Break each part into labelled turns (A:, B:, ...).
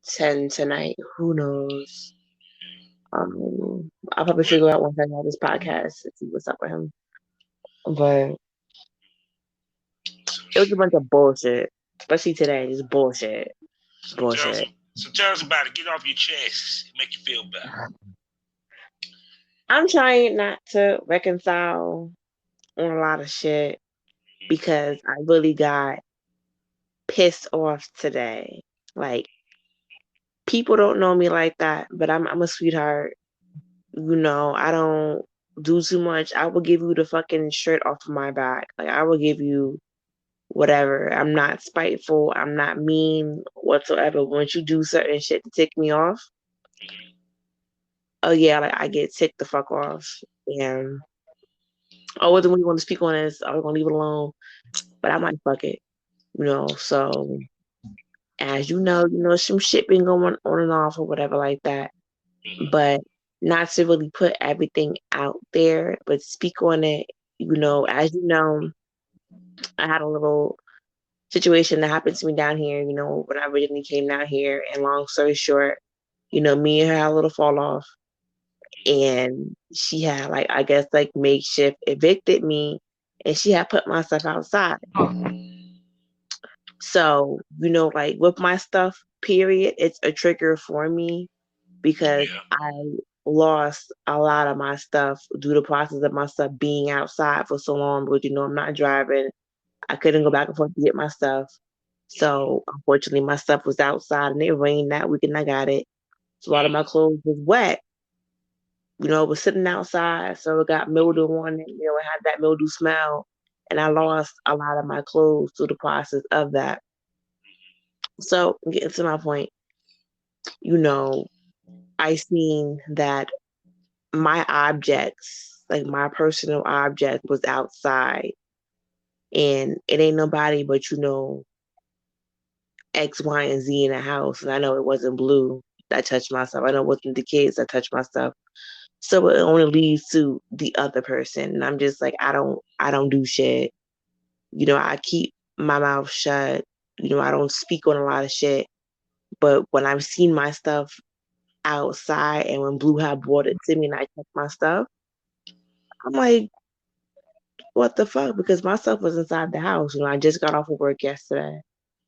A: 10 tonight. Who knows? I'll probably
B: Well,
A: figure out once I have this podcast and see what's up with him. But
B: so,
A: it was a bunch of bullshit, especially today. Just bullshit,
B: tell us,
A: bullshit.
B: tell us about it. Get off your chest. Make you feel better.
A: I'm trying not to reconcile on a lot of shit because I really got pissed off today. Like people don't know me like that, but I'm a sweetheart. I don't do too much. I will give you the fucking shirt off of my back. Like I will give you whatever. I'm not spiteful. I'm not mean whatsoever. Once you do certain shit to tick me off, oh yeah, like I get ticked the fuck off. And I wasn't really want to speak on this. I was gonna leave it alone. But I'm like, fuck it. So as some shit been going on and off or whatever like that. But not to really put everything out there, but speak on it. As you know, I had a little situation that happened to me down here, when I originally came down here. And long story short, me and her had a little fall off. And she had, like, I guess, like, makeshift evicted me. And she had put my stuff outside. So, like, with my stuff, period, it's a trigger for me because
B: Yeah.
A: I lost a lot of my stuff due to the process of my stuff being outside for so long. Because, I'm not driving. I couldn't go back and forth to get my stuff. So unfortunately, my stuff was outside and it rained that week and I got it. So a lot of my clothes was wet. It was sitting outside, so it got mildew on it. It had that mildew smell, and I lost a lot of my clothes through the process of that. So getting to my point, you know, I seen that my objects, like my personal object, was outside, and it ain't nobody but X, Y, and Z in the house, and I know it wasn't Blue that touched my stuff. I know it wasn't the kids that touched my stuff. So it only leads to the other person. And I'm just like, I don't do shit. I keep my mouth shut. I don't speak on a lot of shit. But when I've seen my stuff outside and when Blue had brought it to me and I checked my stuff, I'm like, what the fuck? Because my stuff was inside the house. I just got off of work yesterday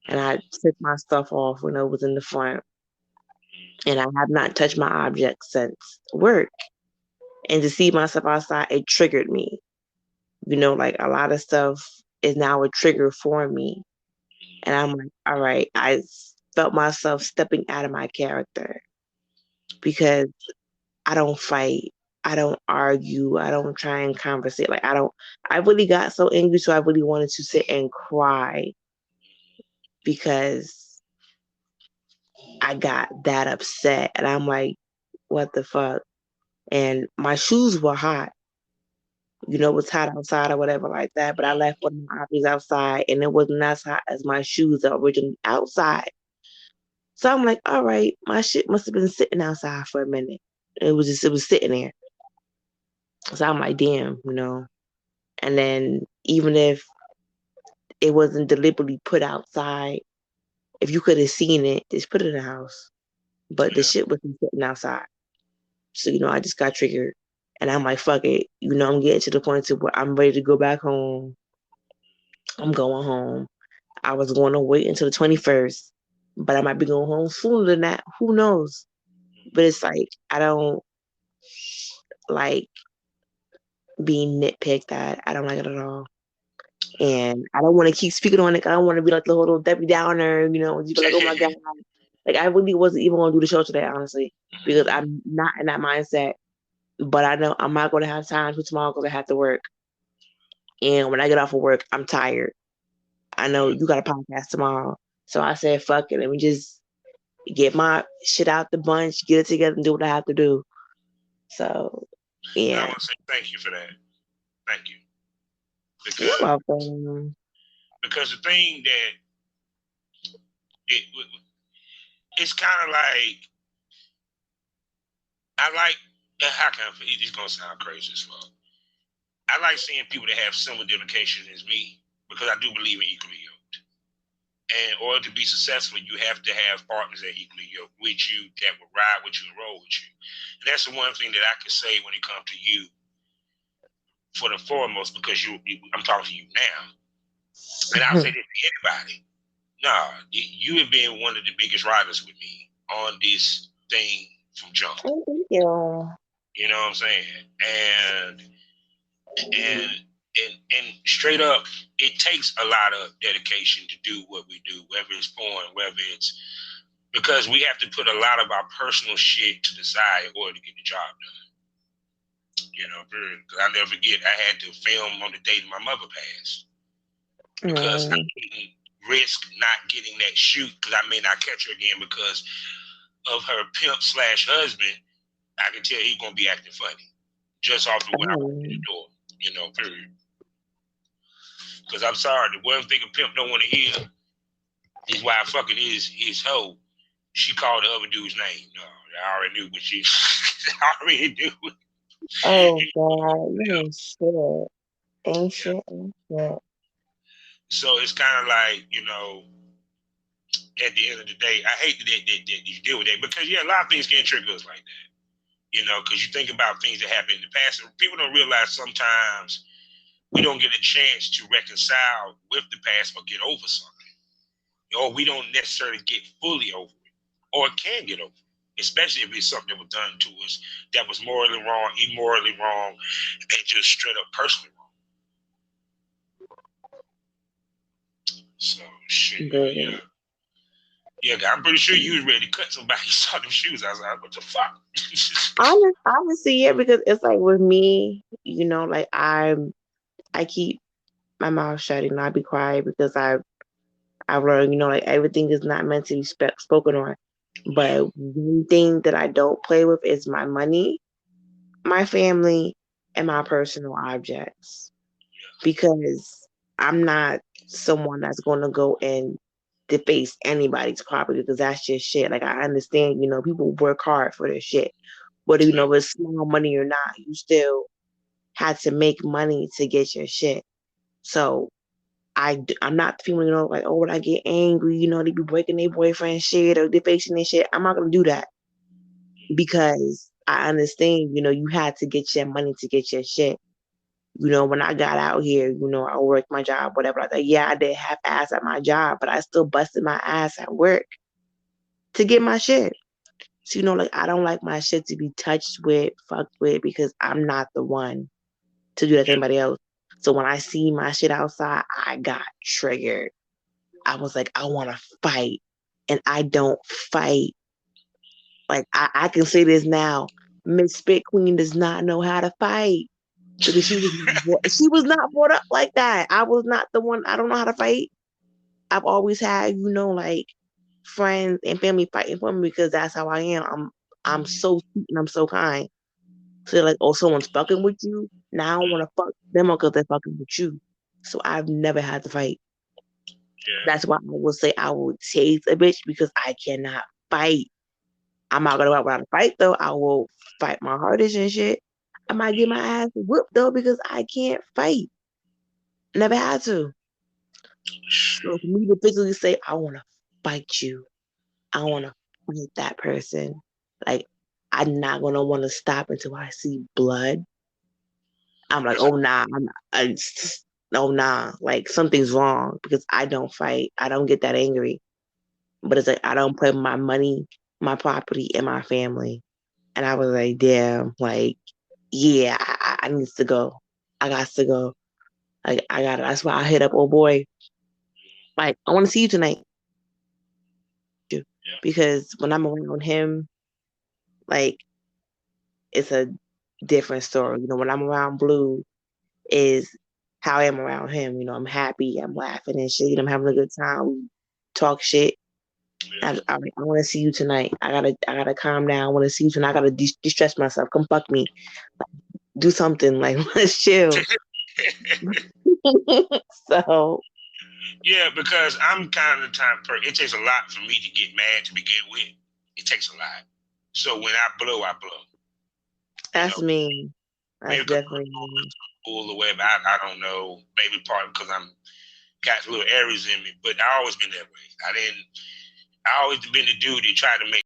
A: and I took my stuff off when it was in the front. And I have not touched my objects since work. And to see myself outside, it triggered me. Like a lot of stuff is now a trigger for me. And I'm like, all right, I felt myself stepping out of my character because I don't fight. I don't argue. I don't try and conversate. Like, I really got so angry. So I really wanted to sit and cry because I got that upset. And I'm like, what the fuck? And my shoes were hot. It was hot outside or whatever like that. But I left one of my objects outside and it wasn't as hot as my shoes that were originally outside. So I'm like, all right, my shit must have been sitting outside for a minute. It was sitting there. So I'm like, damn. And then even if it wasn't deliberately put outside, if you could have seen it, just put it in the house. But the
B: Yeah.
A: shit wasn't sitting outside. So, I just got triggered. And I'm like, fuck it. I'm getting to the point to where I'm ready to go back home. I'm going home. I was going to wait until the 21st, but I might be going home sooner than that. Who knows? But it's like, I don't like being nitpicked at. I don't like it at all. And I don't want to keep speaking on it. I don't want to be like the little Debbie Downer, just be like, oh my God. Like, I really wasn't even going to do the show today, honestly, because I'm not in that mindset. But I know I'm not going to have time for tomorrow because I have to work. And when I get off of work, I'm tired. I know
B: Yeah.
A: you got a podcast tomorrow. So I said, fuck it. Let me just get my shit out the bunch, get it together, and do what I have to do. So,
B: And I
A: yeah.
B: want to say thank you for that. Thank you.
A: You're
B: Because
A: welcome.
B: the thing that it it's kind of like I like how can it's gonna sound crazy as fuck. I like seeing people that have similar dedication as me because I do believe in equally yoked. And in order to be successful, you have to have partners that equally yoke with you, that will ride with you and roll with you. And that's the one thing that I can say when it comes to you, for the foremost, because I'm talking to you now. And I'll say this to anybody. Nah, you have been one of the biggest riders with me on this thing from jump.
A: Oh, thank you.
B: You know what I'm saying? And straight up, it takes a lot of dedication to do what we do, whether it's porn, whether it's because we have to put a lot of our personal shit to the side in order to get the job done. You know, because I'll never forget, I had to film on the day my mother passed because I didn't risk not getting that shoot because I may not catch her again because of her pimp / husband. I can tell he's gonna be acting funny just off the when I walk in the door. You know, period. Because I'm sorry, the one thing a pimp don't want to hear is why fucking his hoe. She called the other dude's name. No, I already knew what she. I already knew.
A: Oh God, you ain't shit. Ain't shit, ain't shit.
B: So it's kind of like, at the end of the day, I hate that you deal with that because a lot of things can trigger us like that. Because you think about things that happened in the past, and people don't realize sometimes we don't get a chance to reconcile with the past or get over something, or we don't necessarily get fully over it, or can get over it, especially if it's something that was done to us that was morally wrong, immorally wrong, and just straight up personally wrong. So shit, yeah. Yeah, I'm pretty sure you was ready to cut somebody. You saw them shoes. I was like, what the fuck?
A: Honestly, yeah, because it's like with me, like I keep my mouth shut and I be quiet because I've learned, like everything is not meant to be spoken on. But one thing that I don't play with is my money, my family, and my personal objects. Because I'm not someone that's going to go and deface anybody's property because that's just shit. Like I understand, people work hard for their shit. Whether it's small money or not, you still had to make money to get your shit. So I'm not feeling, like, oh, when I get angry, they be breaking their boyfriend shit or defacing their shit. I'm not gonna do that because I understand, you had to get your money to get your shit. When I got out here, I worked my job, whatever. I thought, yeah, I did have ass at my job, but I still busted my ass at work to get my shit. So, like I don't like my shit to be touched with, fucked with, because I'm not the one to do that to anybody else. So when I see my shit outside, I got triggered. I was like, I want to fight. And I don't fight. Like, I can say this now. Miss Spit Queen does not know how to fight because she was not brought up like that. I was not the one. I don't know how to fight. I've always had, like friends and family fighting for me because that's how I am. I'm so sweet and I'm so kind. So they're like, oh, someone's fucking with you. Now I don't want to fuck them because they're fucking with you. So I've never had to fight. That's why I will say I will chase a bitch because I cannot fight. I'm not gonna go out to fight though. I will fight my hardest and shit. I might get my ass whooped though because I can't fight. Never had to. So for me to physically say I want to fight you, I want to fight that person. Like I'm not gonna want to stop until I see blood. I'm like, oh nah, oh nah, like something's wrong because I don't fight. I don't get that angry. But it's like I don't play my money, my property, and my family. And I was like, damn, like, yeah, I need to go. I got to go. Like I got it. That's why I hit up old boy. Like, I want to see you tonight. Because when I'm around him, like it's a different story. When I'm around Blue is how I am around him. I'm happy, I'm laughing and shit. I'm having a good time. We talk shit. I want to see you tonight. I gotta calm down. I want to see you tonight. I gotta de-stress myself. Come fuck me. Do something like let's chill. So
B: yeah, because I'm kind of the type of person. It takes a lot for me to get mad to begin with. It takes a lot. So when I blow, I blow.
A: that's me. That's
B: Maybe
A: definitely me.
B: pull away, but I don't know. Maybe partly because I'm got little Aries in me, but I always been that way. I always been the dude that tried to make